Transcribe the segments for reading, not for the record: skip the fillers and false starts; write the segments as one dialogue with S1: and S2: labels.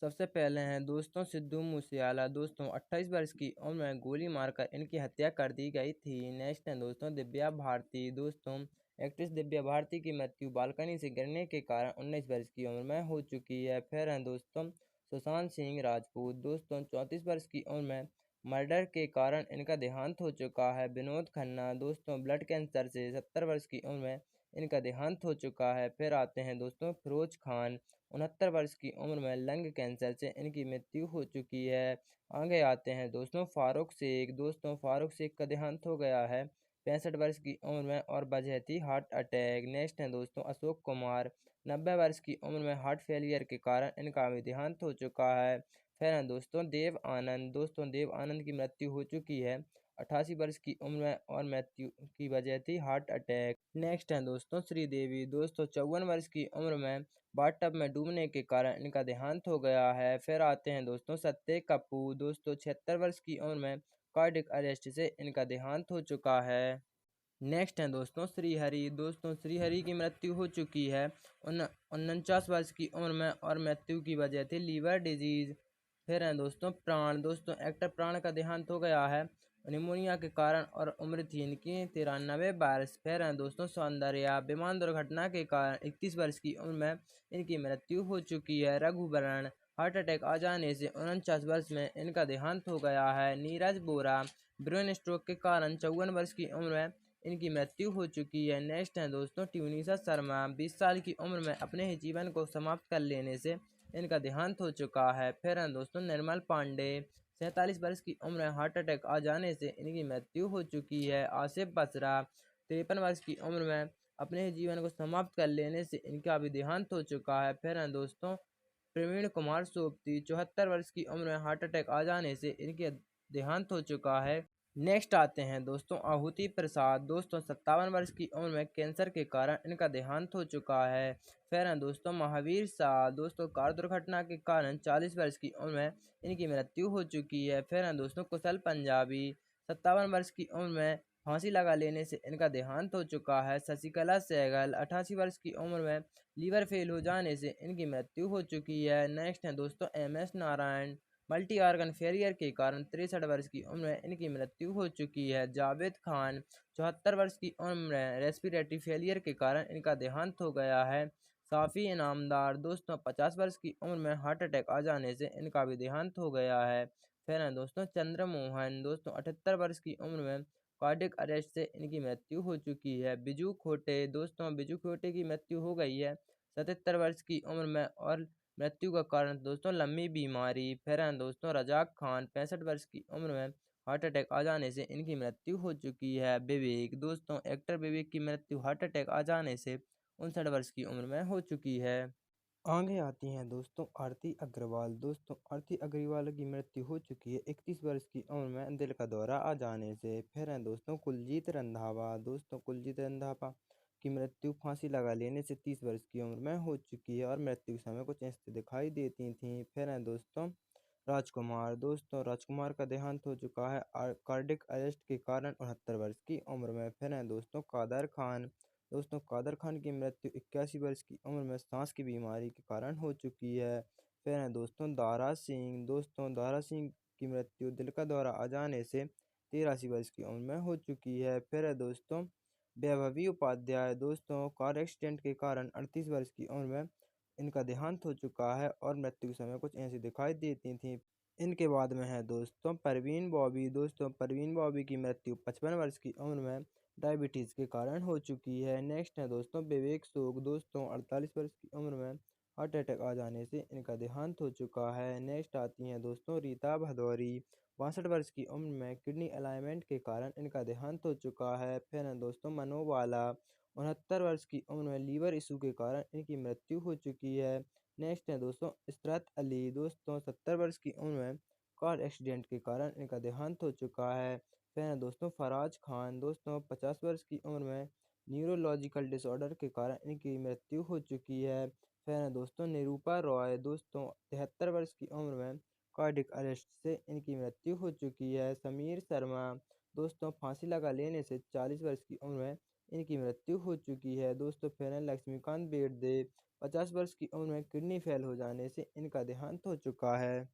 S1: सबसे पहले हैं दोस्तों सिद्धू मूसेवाला। दोस्तों 28 वर्ष की उम्र में गोली मारकर इनकी हत्या कर दी गई थी। नेक्स्ट है दोस्तों दिव्या भारती। दोस्तों एक्ट्रेस दिव्या भारती की मृत्यु बालकनी से गिरने के कारण 19 वर्ष की उम्र में हो चुकी है। फिर हैं दोस्तों सुशांत सिंह राजपूत। दोस्तों 34 वर्ष की उम्र में मर्डर के कारण इनका देहांत हो चुका है। विनोद खन्ना। दोस्तों ब्लड कैंसर से 70 वर्ष की उम्र में इनका देहांत हो चुका है। फिर आते हैं दोस्तों फिरोज खान। 69 वर्ष की उम्र में लंग कैंसर से इनकी मृत्यु हो चुकी है। आगे आते हैं दोस्तों फारूक शेख। दोस्तों फारूक शेख का देहांत हो गया है 65 वर्ष की उम्र में और वजह थी हार्ट अटैक। नेक्स्ट है दोस्तों अशोक कुमार। 90 वर्ष की उम्र में हार्ट फेलियर के कारण इनका भी देहांत हो चुका है। फिर है दोस्तों देव आनंद। दोस्तों देव आनंद की मृत्यु हो चुकी है 88 वर्ष की उम्र में और मृत्यु की वजह थी हार्ट अटैक। नेक्स्ट है दोस्तों श्रीदेवी। दोस्तों 54 वर्ष की उम्र में बाथटब में डूबने के कारण इनका देहांत हो गया है। फिर आते हैं दोस्तों सत्य कपूर। दोस्तों 76 वर्ष की उम्र में कार्डियक अरेस्ट से इनका देहांत हो चुका है। नेक्स्ट है दोस्तों श्रीहरि। दोस्तों श्रीहरि की मृत्यु हो चुकी है 49 वर्ष की उम्र में और मृत्यु की वजह थी लीवर डिजीज। फिर है दोस्तों प्राण। दोस्तों एक्टर प्राण का देहांत हो गया है निमोनिया के कारण और उम्र थी इनकी 93 वर्ष। फिर है दोस्तों सौंदर्या। विमान दुर्घटना के कारण 31 वर्ष की उम्र में इनकी मृत्यु हो चुकी है। रघुवरण। हार्ट अटैक आ जाने से 49 वर्ष में इनका देहांत हो गया है। नीरज बोरा। ब्रेन स्ट्रोक के कारण 54 वर्ष की उम्र में इनकी मृत्यु हो चुकी है। नेक्स्ट है दोस्तों ट्यूनिसा शर्मा। 20 साल की उम्र में अपने ही जीवन को समाप्त कर लेने से इनका देहांत हो चुका है। फिर हैं दोस्तों निर्मल पांडे। 47 वर्ष की उम्र में हार्ट अटैक आ जाने से इनकी मृत्यु हो चुकी है। आसिफ बसरा। 53 वर्ष की उम्र में अपने ही जीवन को समाप्त कर लेने से इनका भी देहांत हो चुका है। फिर हैं दोस्तों प्रवीण कुमार सोबती। 74 वर्ष की उम्र में हार्ट अटैक आ जाने से इनके देहांत हो चुका है। नेक्स्ट आते हैं दोस्तों आहुति प्रसाद। दोस्तों 57 वर्ष की उम्र में कैंसर के कारण इनका देहांत हो चुका है। फिर हैं दोस्तों महावीर शाह। दोस्तों कार दुर्घटना के कारण 40 वर्ष की उम्र में इनकी मृत्यु हो चुकी है। फिर हैं दोस्तों कुशल पंजाबी। 57 वर्ष की उम्र में फांसी लगा लेने से इनका देहांत हो चुका है। शशिकला सहगल। 88 वर्ष की उम्र में लीवर फेल हो जाने से इनकी मृत्यु हो चुकी है। नेक्स्ट है दोस्तों MS Narayan. Multi organ failure के कारण 63 वर्ष की उम्र में इनकी मृत्यु हो चुकी है। जावेद खान। 74 वर्ष की उम्र में रेस्पिरेटरी फेलियर के कारण इनका देहांत हो गया है। साफ़ी इनामदार। दोस्तों 50 वर्ष की उम्र में हार्ट अटैक आ जाने से इनका भी देहांत हो गया है। फिर है दोस्तों चंद्रमोहन। दोस्तों 78 वर्ष की उम्र में कार्डियक अरेस्ट से इनकी मृत्यु हो चुकी है। बिजू खोटे। दोस्तों बिजू खोटे की मृत्यु हो गई है 77 वर्ष की उम्र में और मृत्यु का कारण दोस्तों लंबी बीमारी। फिर हैं दोस्तों रजाक खान। 65 वर्ष की उम्र में हार्ट अटैक आ जाने से इनकी मृत्यु हो चुकी है। विवेक। दोस्तों एक्टर विवेक की मृत्यु हार्ट अटैक आ जाने से 59 वर्ष की उम्र में हो चुकी है। आगे आती हैं दोस्तों आरती अग्रवाल। दोस्तों आरती अग्रवाल की मृत्यु हो चुकी है 31 वर्ष की उम्र में दिल का दौरा आ जाने से। फिर हैं दोस्तों कुलजीत रंधावा। दोस्तों कुलजीत रंधावा की मृत्यु फांसी लगा लेने से 30 वर्ष की उम्र में हो चुकी है और मृत्यु के समय कुछ ऐसी दिखाई देती थी। फिर हैं दोस्तों राजकुमार। दोस्तों राजकुमार का देहांत हो चुका है कार्डियक अरेस्ट के कारण 69 वर्ष की उम्र में। फिर हैं दोस्तों कादर खान। दोस्तों कादर खान की मृत्यु 81 वर्ष की उम्र में सांस की बीमारी के कारण हो चुकी है। फिर हैं दोस्तों दारा सिंह। दोस्तों दारा सिंह की मृत्यु दिल का दौरा आ जाने से 83 वर्ष की उम्र में हो चुकी है। फिर है दोस्तों वैभवी उपाध्याय। दोस्तों कार एक्सीडेंट के कारण 38 वर्ष की उम्र में इनका देहांत हो चुका है और मृत्यु के समय कुछ ऐसी दिखाई देती थी। इनके बाद में है दोस्तों परवीन बॉबी। दोस्तों परवीन बॉबी की मृत्यु 55 वर्ष की उम्र में डायबिटीज़ के कारण हो चुकी है। नेक्स्ट है दोस्तों विवेक सूद। दोस्तों 48 वर्ष की उम्र में हार्ट अटैक आ जाने से इनका देहांत हो चुका है। नेक्स्ट आती हैं दोस्तों रीता भदौरी। 62 वर्ष की उम्र में किडनी अलाइनमेंट के कारण इनका देहांत हो चुका है। फिर है दोस्तों मनोवाला। 69 वर्ष की उम्र में लीवर इशू के कारण इनकी मृत्यु हो चुकी है। नेक्स्ट है दोस्तों इशरत अली। दोस्तों 70 वर्ष की उम्र में कार एक्सीडेंट के कारण इनका देहांत हो चुका है। फिर है दोस्तों फराज खान। दोस्तों 50 वर्ष की उम्र में न्यूरोलॉजिकल डिसऑर्डर के कारण इनकी मृत्यु हो चुकी है। फिर है दोस्तों निरूपा रॉय। दोस्तों 73 वर्ष की उम्र में कार्डियक अरेस्ट से इनकी मृत्यु हो चुकी है। समीर शर्मा। दोस्तों फांसी लगा लेने से 40 वर्ष की उम्र में इनकी मृत्यु हो चुकी है। दोस्तों फिर है लक्ष्मीकांत बेर्डे। 50 वर्ष की उम्र में किडनी फेल हो जाने से इनका देहांत हो चुका है।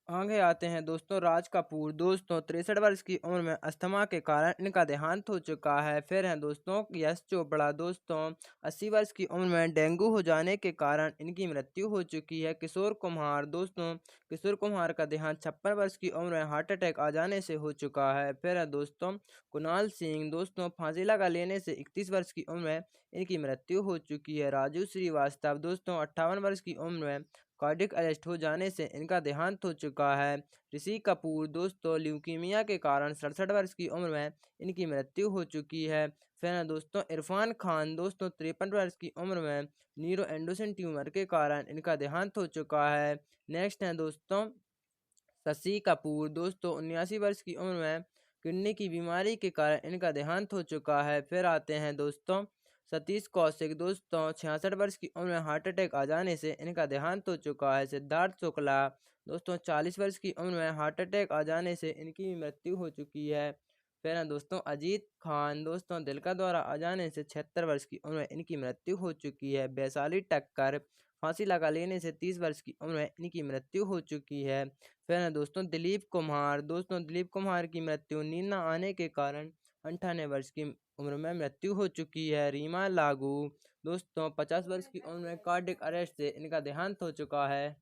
S1: आगे आते हैं दोस्तों राज कपूर। दोस्तों 63 वर्ष की उम्र में अस्थमा के कारण इनका देहांत हो चुका है। फिर हैं दोस्तों यश चोपड़ा। दोस्तों 80 वर्ष की उम्र में डेंगू हो जाने के कारण इनकी मृत्यु हो चुकी है। किशोर कुमार। दोस्तों किशोर कुमार का देहांत 56 वर्ष की उम्र में हार्ट अटैक आ जाने से हो चुका है। फिर है दोस्तों कुणाल सिंह। दोस्तों फांसी लगा लेने से 31 वर्ष की उम्र में इनकी मृत्यु हो चुकी है। राजू श्रीवास्तव। दोस्तों 58 वर्ष की उम्र में कार्डियक अरेस्ट हो जाने से इनका देहांत हो चुका है। ऋषि कपूर। दोस्तों ल्यूकीमिया के कारण 67 वर्ष की उम्र में इनकी मृत्यु हो चुकी है। फिर है दोस्तों इरफान खान। दोस्तों 53 वर्ष की उम्र में न्यूरो एंडोसिन ट्यूमर के कारण इनका देहांत हो चुका है। नेक्स्ट है दोस्तों शशि कपूर। दोस्तों 79 वर्ष की उम्र में किडनी की बीमारी के कारण इनका देहांत हो चुका है। फिर आते हैं दोस्तों सतीश कौशिक। दोस्तों 66 वर्ष की उम्र में हार्ट अटैक आ जाने से इनका देहांत हो चुका है। सिद्धार्थ शुक्ला। दोस्तों 40 वर्ष की उम्र में हार्ट अटैक आ जाने से इनकी भी मृत्यु हो चुकी है। फिर है दोस्तों अजीत खान। दोस्तों दिल का दौरा आ जाने से 76 वर्ष की उम्र में इनकी मृत्यु हो चुकी है। वैशाली टक्कर। फांसी लगा लेने से 30 वर्ष की उम्र में इनकी मृत्यु हो चुकी है। फिर है दोस्तों दिलीप कुमार। दोस्तों दिलीप कुमार की मृत्यु नींद न आने के कारण 98 वर्ष की उम्र में मृत्यु हो चुकी है। रीमा लागू। दोस्तों 50 वर्ष की उम्र में कार्डियक अरेस्ट से इनका देहांत हो चुका है।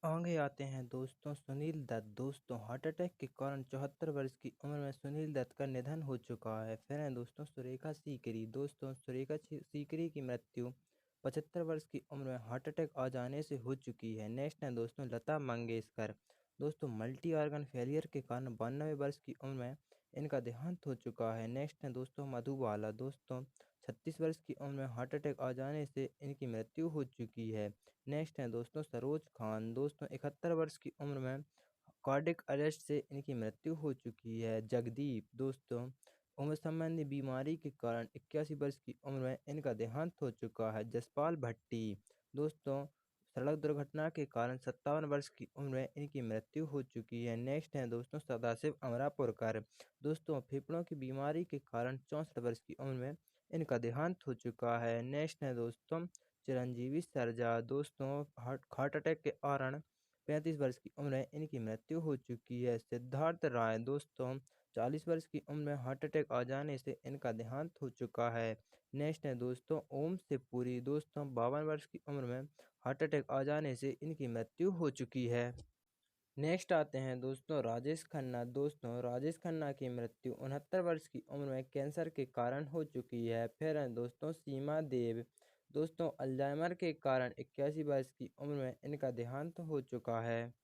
S1: आगे आते हैं दोस्तों सुनील दत्त। दोस्तों हार्ट अटैक के कारण 74 वर्ष की उम्र में सुनील दत्त का निधन हो चुका है। फिर है दोस्तों सुरेखा सीकरी। दोस्तों सुरेखा सीकरी की मृत्यु 75 वर्ष की उम्र में हार्ट अटैक आ जाने से हो चुकी है। नेक्स्ट है दोस्तों लता मंगेशकर। दोस्तों मल्टी ऑर्गन फेलियर के कारण 92 वर्ष की उम्र में इनका देहांत हो चुका है। नेक्स्ट है दोस्तों मधुबाला। दोस्तों 36 वर्ष की उम्र में हार्ट अटैक आ जाने से इनकी मृत्यु हो चुकी है। नेक्स्ट है दोस्तों सरोज खान। दोस्तों 71 वर्ष की उम्र में कार्डियक अरेस्ट से इनकी मृत्यु हो चुकी है। जगदीप। दोस्तों उम्र संबंधी बीमारी के कारण 81 वर्ष की उम्र में इनका देहांत हो चुका है। जसपाल भट्टी। दोस्तों सड़क दुर्घटना के कारण 57 वर्ष की उम्र में इनकी मृत्यु हो चुकी है। नेक्स्ट है दोस्तों सदाशिव अमरापुरकर। दोस्तों फेफड़ों की बीमारी के कारण 64 वर्ष की उम्र में इनका देहांत हो चुका है। नेक्स्ट है दोस्तों चिरंजीवी सरजा। दोस्तों हार्ट अटैक के कारण 35 वर्ष की उम्र में इनकी मृत्यु हो चुकी है। सिद्धार्थ राय। दोस्तों 40 वर्ष की उम्र में हार्ट अटैक आ जाने से इनका देहांत हो चुका है। नेक्स्ट है दोस्तों ओम शिवपुरी। दोस्तों 52 वर्ष की उम्र में हार्ट अटैक आ जाने से इनकी मृत्यु हो चुकी है। नेक्स्ट आते हैं दोस्तों राजेश खन्ना। दोस्तों राजेश खन्ना की मृत्यु 69 वर्ष की उम्र में कैंसर के कारण हो चुकी है। फिर हैं दोस्तों सीमा देव। दोस्तों अल्जाइमर के कारण 81 वर्ष की उम्र में इनका देहांत हो चुका है।